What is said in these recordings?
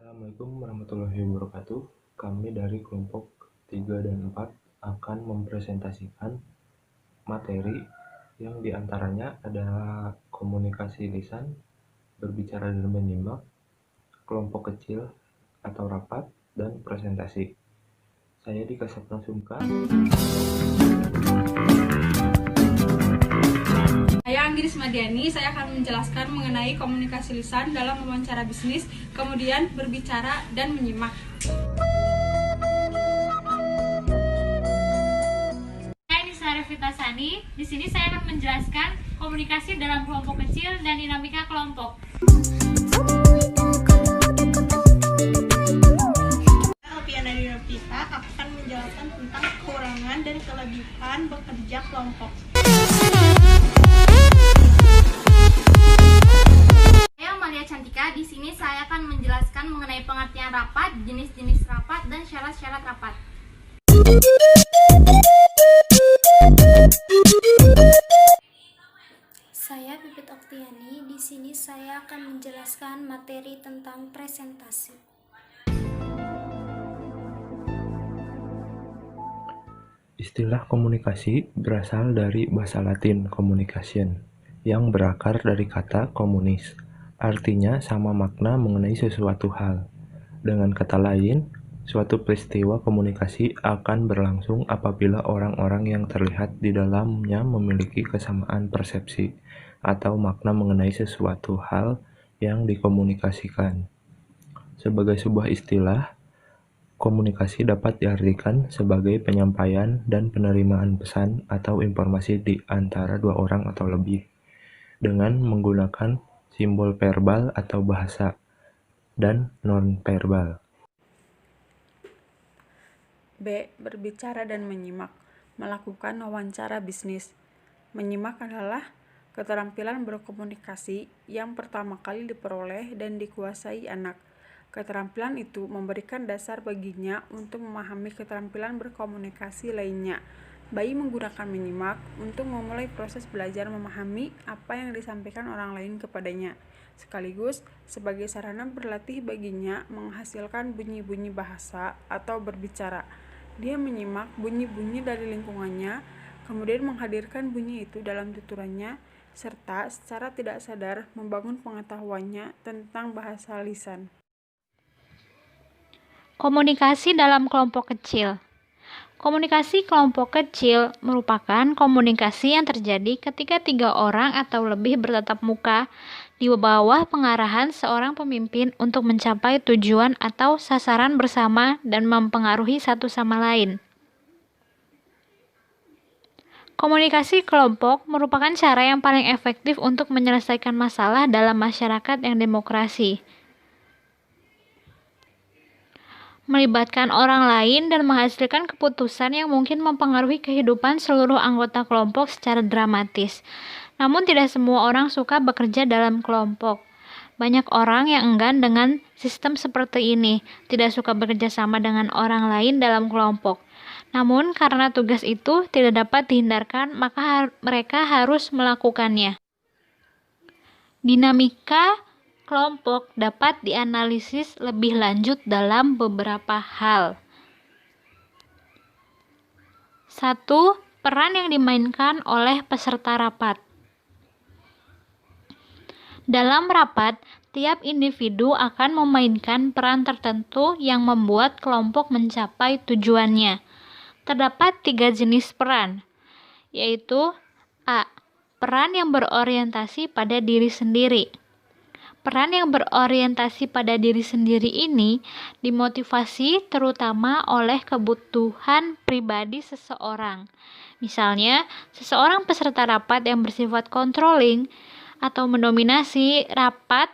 Assalamualaikum warahmatullahi wabarakatuh. Kami dari kelompok 3 dan 4 akan mempresentasikan materi yang diantaranya adalah komunikasi lisan, berbicara dan menyimak, kelompok kecil atau rapat, dan presentasi. Saya Dika Sapnasumka. Saya Anggris Madiani, saya akan menjelaskan mengenai komunikasi lisan dalam wawancara bisnis, kemudian berbicara dan menyimak. Saya Nisa Revitasani. Di sini saya akan menjelaskan komunikasi dalam kelompok kecil dan dinamika kelompok. Alfiana Dinopita akan menjelaskan tentang kekurangan dan kelebihan bekerja kelompok. Saya Malia Cantika. Di sini saya akan menjelaskan mengenai pengertian rapat, jenis-jenis rapat, dan syarat-syarat rapat. Saya Pipit Oktiani. Di sini saya akan menjelaskan materi tentang presentasi. Istilah komunikasi berasal dari bahasa Latin communication, yang berakar dari kata communis, artinya sama makna mengenai sesuatu hal. Dengan kata lain, suatu peristiwa komunikasi akan berlangsung apabila orang-orang yang terlihat di dalamnya memiliki kesamaan persepsi atau makna mengenai sesuatu hal yang dikomunikasikan. Sebagai sebuah istilah, komunikasi dapat diartikan sebagai penyampaian dan penerimaan pesan atau informasi di antara dua orang atau lebih, dengan menggunakan simbol verbal atau bahasa, dan non-verbal. B. Berbicara dan menyimak. Melakukan wawancara bisnis. Menyimak adalah keterampilan berkomunikasi yang pertama kali diperoleh dan dikuasai anak. Keterampilan itu memberikan dasar baginya untuk memahami keterampilan berkomunikasi lainnya. Bayi menggunakan menyimak untuk memulai proses belajar memahami apa yang disampaikan orang lain kepadanya, sekaligus sebagai sarana berlatih baginya menghasilkan bunyi-bunyi bahasa atau berbicara. Dia menyimak bunyi-bunyi dari lingkungannya, kemudian menghadirkan bunyi itu dalam tuturannya, serta secara tidak sadar membangun pengetahuannya tentang bahasa lisan. Komunikasi dalam kelompok kecil. Komunikasi kelompok kecil merupakan komunikasi yang terjadi ketika 3 orang atau lebih bertatap muka di bawah pengarahan seorang pemimpin untuk mencapai tujuan atau sasaran bersama dan mempengaruhi satu sama lain. Komunikasi kelompok merupakan cara yang paling efektif untuk menyelesaikan masalah dalam masyarakat yang demokrasi. Melibatkan orang lain dan menghasilkan keputusan yang mungkin mempengaruhi kehidupan seluruh anggota kelompok secara dramatis. Namun tidak semua orang suka bekerja dalam kelompok. Banyak orang yang enggan dengan sistem seperti ini, tidak suka bekerja sama dengan orang lain dalam kelompok. Namun karena tugas itu tidak dapat dihindarkan, maka mereka harus melakukannya. Dinamika kelompok dapat dianalisis lebih lanjut dalam beberapa hal. 1. Peran yang dimainkan oleh peserta rapat. Dalam rapat, tiap individu akan memainkan peran tertentu yang membuat kelompok mencapai tujuannya. Terdapat 3 jenis peran, yaitu A. Peran yang berorientasi pada diri sendiri. Peran yang berorientasi pada diri sendiri ini dimotivasi terutama oleh kebutuhan pribadi seseorang. Misalnya, seseorang peserta rapat yang bersifat controlling atau mendominasi rapat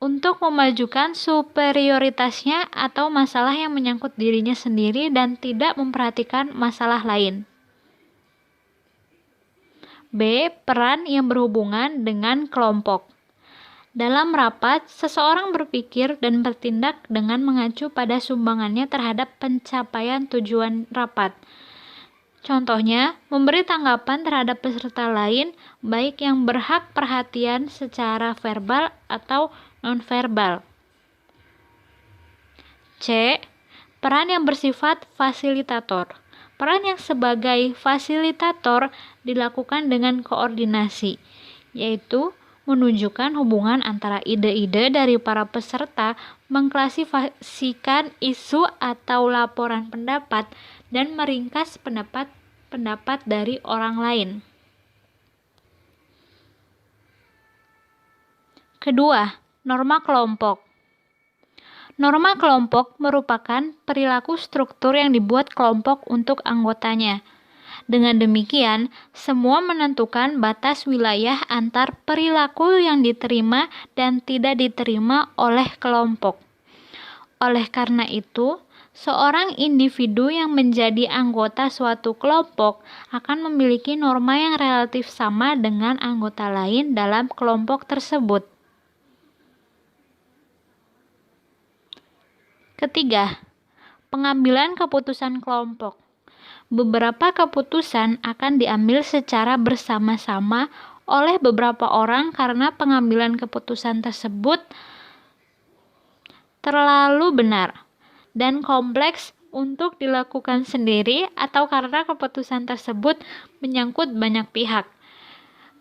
untuk memajukan superioritasnya atau masalah yang menyangkut dirinya sendiri dan tidak memperhatikan masalah lain. B. Peran yang berhubungan dengan kelompok. Dalam rapat, seseorang berpikir dan bertindak dengan mengacu pada sumbangannya terhadap pencapaian tujuan rapat. Contohnya, memberi tanggapan terhadap peserta lain, baik yang berhak perhatian secara verbal atau nonverbal. C. Peran yang bersifat fasilitator. Peran yang sebagai fasilitator dilakukan dengan koordinasi, yaitu menunjukkan hubungan antara ide-ide dari para peserta, mengklasifikasikan isu atau laporan pendapat, dan meringkas pendapat dari orang lain. Kedua, norma kelompok. Norma kelompok merupakan perilaku struktur yang dibuat kelompok untuk anggotanya. Dengan demikian, semua menentukan batas wilayah antar perilaku yang diterima dan tidak diterima oleh kelompok. Oleh karena itu, seorang individu yang menjadi anggota suatu kelompok akan memiliki norma yang relatif sama dengan anggota lain dalam kelompok tersebut. Ketiga, pengambilan keputusan kelompok. Beberapa keputusan akan diambil secara bersama-sama oleh beberapa orang karena pengambilan keputusan tersebut terlalu benar dan kompleks untuk dilakukan sendiri atau karena keputusan tersebut menyangkut banyak pihak.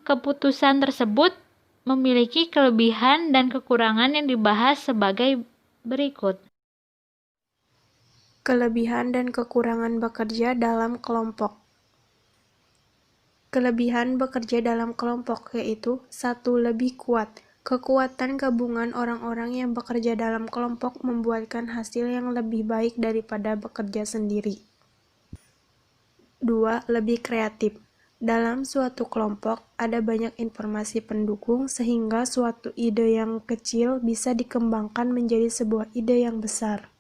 Keputusan tersebut memiliki kelebihan dan kekurangan yang dibahas sebagai berikut. Kelebihan dan kekurangan bekerja dalam kelompok. Kelebihan bekerja dalam kelompok yaitu 1. Lebih kuat. Kekuatan gabungan orang-orang yang bekerja dalam kelompok membuahkan hasil yang lebih baik daripada bekerja sendiri. 2. Lebih kreatif. Dalam suatu kelompok ada banyak informasi pendukung sehingga suatu ide yang kecil bisa dikembangkan menjadi sebuah ide yang besar.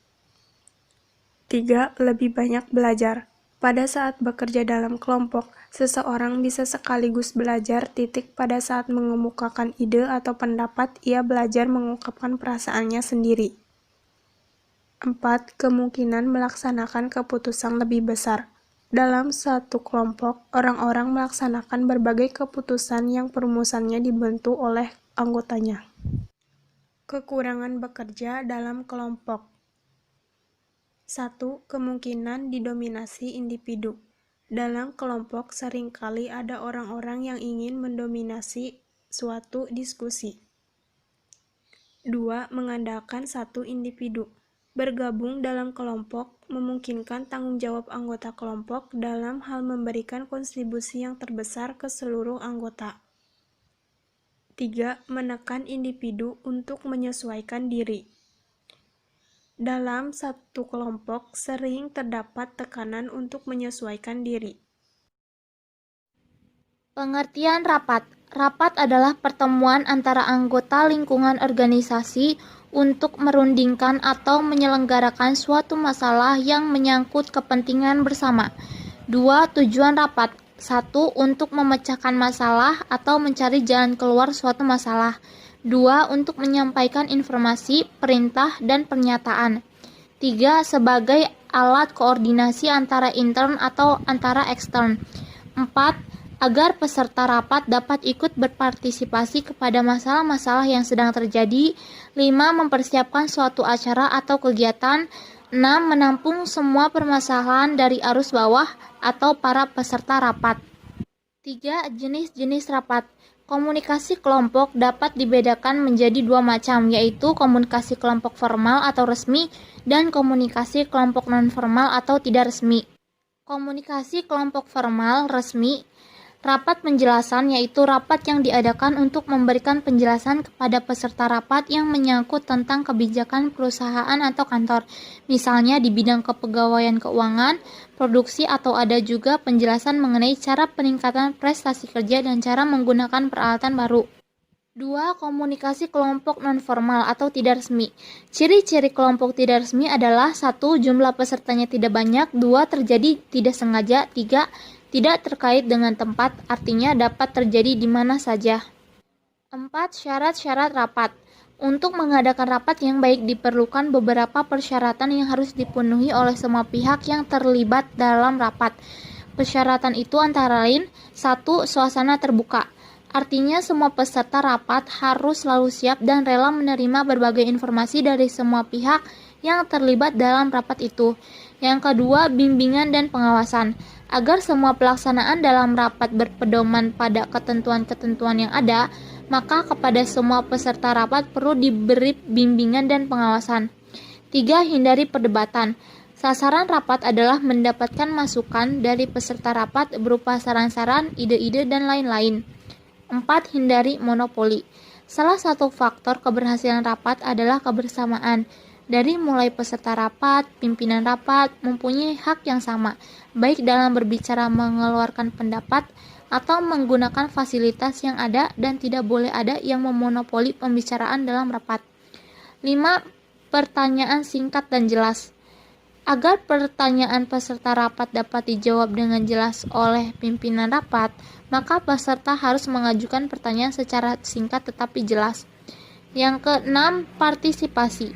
3. Lebih banyak belajar. Pada saat bekerja dalam kelompok, seseorang bisa sekaligus belajar pada saat mengemukakan ide atau pendapat, ia belajar mengungkapkan perasaannya sendiri. 4. Kemungkinan melaksanakan keputusan lebih besar. Dalam satu kelompok, orang-orang melaksanakan berbagai keputusan yang perumusannya dibantu oleh anggotanya. Kekurangan bekerja dalam kelompok. 1. Kemungkinan didominasi individu. Dalam kelompok seringkali ada orang-orang yang ingin mendominasi suatu diskusi. 2. Mengandalkan satu individu. Bergabung dalam kelompok memungkinkan tanggung jawab anggota kelompok dalam hal memberikan kontribusi yang terbesar ke seluruh anggota. 3. Menekan individu untuk menyesuaikan diri. Dalam satu kelompok sering terdapat tekanan untuk menyesuaikan diri. Pengertian rapat. Rapat adalah pertemuan antara anggota lingkungan organisasi untuk merundingkan atau menyelenggarakan suatu masalah yang menyangkut kepentingan bersama. 2. Tujuan rapat. 1. Untuk memecahkan masalah atau mencari jalan keluar suatu masalah. 2. Untuk menyampaikan informasi, perintah, dan pernyataan. 3. Sebagai alat koordinasi antara intern atau antara ekstern. 4. Agar peserta rapat dapat ikut berpartisipasi kepada masalah-masalah yang sedang terjadi. 5. Mempersiapkan suatu acara atau kegiatan. 6. Menampung semua permasalahan dari arus bawah atau para peserta rapat. 3. Jenis-jenis rapat. Komunikasi kelompok dapat dibedakan menjadi dua macam, yaitu komunikasi kelompok formal atau resmi dan komunikasi kelompok non-formal atau tidak resmi. Komunikasi kelompok formal resmi. Rapat penjelasan yaitu rapat yang diadakan untuk memberikan penjelasan kepada peserta rapat yang menyangkut tentang kebijakan perusahaan atau kantor, misalnya di bidang kepegawaian keuangan, produksi, atau ada juga penjelasan mengenai cara peningkatan prestasi kerja dan cara menggunakan peralatan baru. 2. Komunikasi kelompok non-formal atau tidak resmi. Ciri-ciri kelompok tidak resmi adalah 1. Jumlah pesertanya tidak banyak. 2. Terjadi tidak sengaja. 3. Tidak terkait dengan tempat, artinya dapat terjadi di mana saja. 4. Syarat-syarat rapat. Untuk mengadakan rapat yang baik diperlukan beberapa persyaratan yang harus dipenuhi oleh semua pihak yang terlibat dalam rapat. Persyaratan itu antara lain: 1. Suasana terbuka. Artinya semua peserta rapat harus selalu siap dan rela menerima berbagai informasi dari semua pihak yang terlibat dalam rapat itu. Yang kedua, bimbingan dan pengawasan. Agar semua pelaksanaan dalam rapat berpedoman pada ketentuan-ketentuan yang ada, maka kepada semua peserta rapat perlu diberi bimbingan dan pengawasan. 3. Hindari perdebatan. Sasaran rapat adalah mendapatkan masukan dari peserta rapat berupa saran-saran, ide-ide, dan lain-lain. 4. Hindari monopoli. Salah satu faktor keberhasilan rapat adalah kebersamaan. Dari mulai peserta rapat, pimpinan rapat mempunyai hak yang sama, baik dalam berbicara mengeluarkan pendapat atau menggunakan fasilitas yang ada dan tidak boleh ada yang memonopoli pembicaraan dalam rapat. 5. Pertanyaan singkat dan jelas. Agar pertanyaan peserta rapat dapat dijawab dengan jelas oleh pimpinan rapat, maka peserta harus mengajukan pertanyaan secara singkat tetapi jelas. Yang keenam, partisipasi.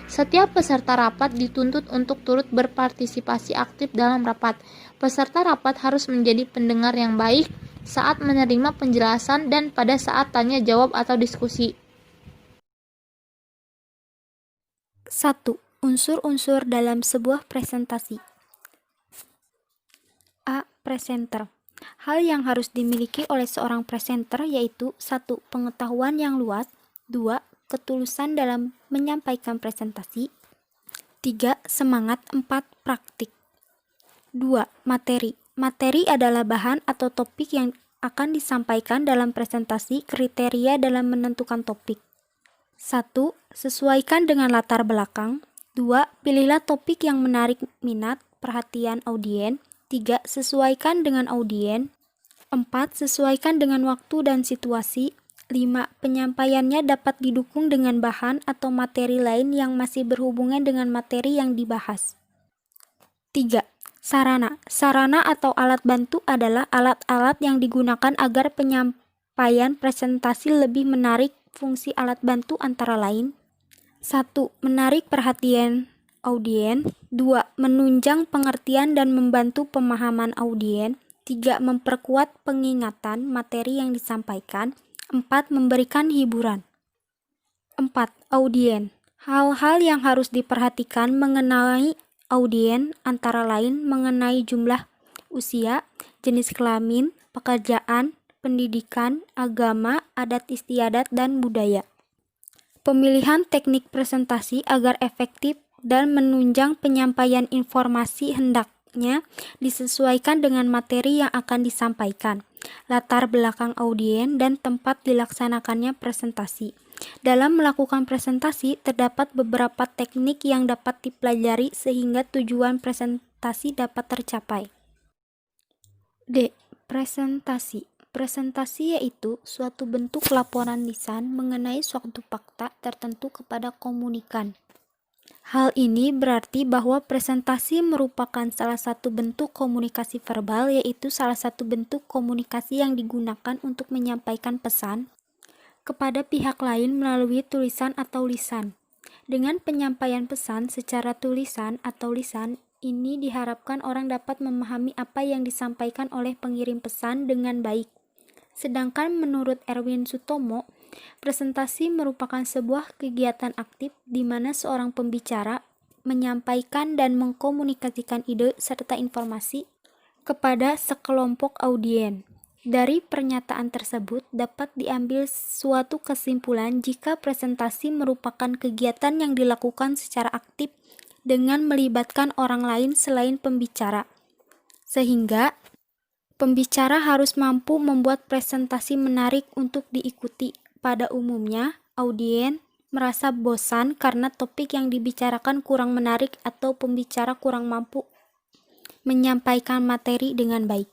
Setiap peserta rapat dituntut untuk turut berpartisipasi aktif dalam rapat. Peserta rapat harus menjadi pendengar yang baik saat menerima penjelasan dan pada saat tanya jawab atau diskusi. 1. Unsur-unsur dalam sebuah presentasi. A. Presenter. Hal yang harus dimiliki oleh seorang presenter yaitu 1. Pengetahuan yang luas, 2. Ketulusan dalam menyampaikan presentasi, 3. Semangat, 4. Praktik. 2. Materi. Materi adalah bahan atau topik yang akan disampaikan dalam presentasi. Kriteria dalam menentukan topik. 1. Sesuaikan dengan latar belakang. 2. Pilihlah topik yang menarik minat, perhatian audien. 3. Sesuaikan dengan audien. 4. Sesuaikan dengan waktu dan situasi. 5. Penyampaiannya dapat didukung dengan bahan atau materi lain yang masih berhubungan dengan materi yang dibahas. 3. Sarana. Sarana atau alat bantu adalah alat-alat yang digunakan agar penyampaian presentasi lebih menarik. Fungsi alat bantu antara lain: 1. Menarik perhatian audien. 2. Menunjang pengertian dan membantu pemahaman audien. 3. Memperkuat pengingatan materi yang disampaikan. 4. Memberikan hiburan. 4. Audien. Hal-hal yang harus diperhatikan mengenai audien antara lain mengenai jumlah, usia, jenis kelamin, pekerjaan, pendidikan, agama, adat istiadat, dan budaya. Pemilihan teknik presentasi agar efektif dan menunjang penyampaian informasi hendaknya disesuaikan dengan materi yang akan disampaikan, latar belakang audien, dan tempat dilaksanakannya presentasi. Dalam melakukan presentasi, terdapat beberapa teknik yang dapat dipelajari sehingga tujuan presentasi dapat tercapai. D. Presentasi. Presentasi yaitu suatu bentuk laporan lisan mengenai suatu fakta tertentu kepada komunikan. Hal ini berarti bahwa presentasi merupakan salah satu bentuk komunikasi verbal, yaitu salah satu bentuk komunikasi yang digunakan untuk menyampaikan pesan kepada pihak lain melalui tulisan atau lisan. Dengan penyampaian pesan secara tulisan atau lisan, ini diharapkan orang dapat memahami apa yang disampaikan oleh pengirim pesan dengan baik. Sedangkan menurut Erwin Sutomo, presentasi merupakan sebuah kegiatan aktif di mana seorang pembicara menyampaikan dan mengkomunikasikan ide serta informasi kepada sekelompok audien. Dari pernyataan tersebut dapat diambil suatu kesimpulan jika presentasi merupakan kegiatan yang dilakukan secara aktif dengan melibatkan orang lain selain pembicara, sehingga pembicara harus mampu membuat presentasi menarik untuk diikuti. Pada umumnya, audien merasa bosan karena topik yang dibicarakan kurang menarik atau pembicara kurang mampu menyampaikan materi dengan baik.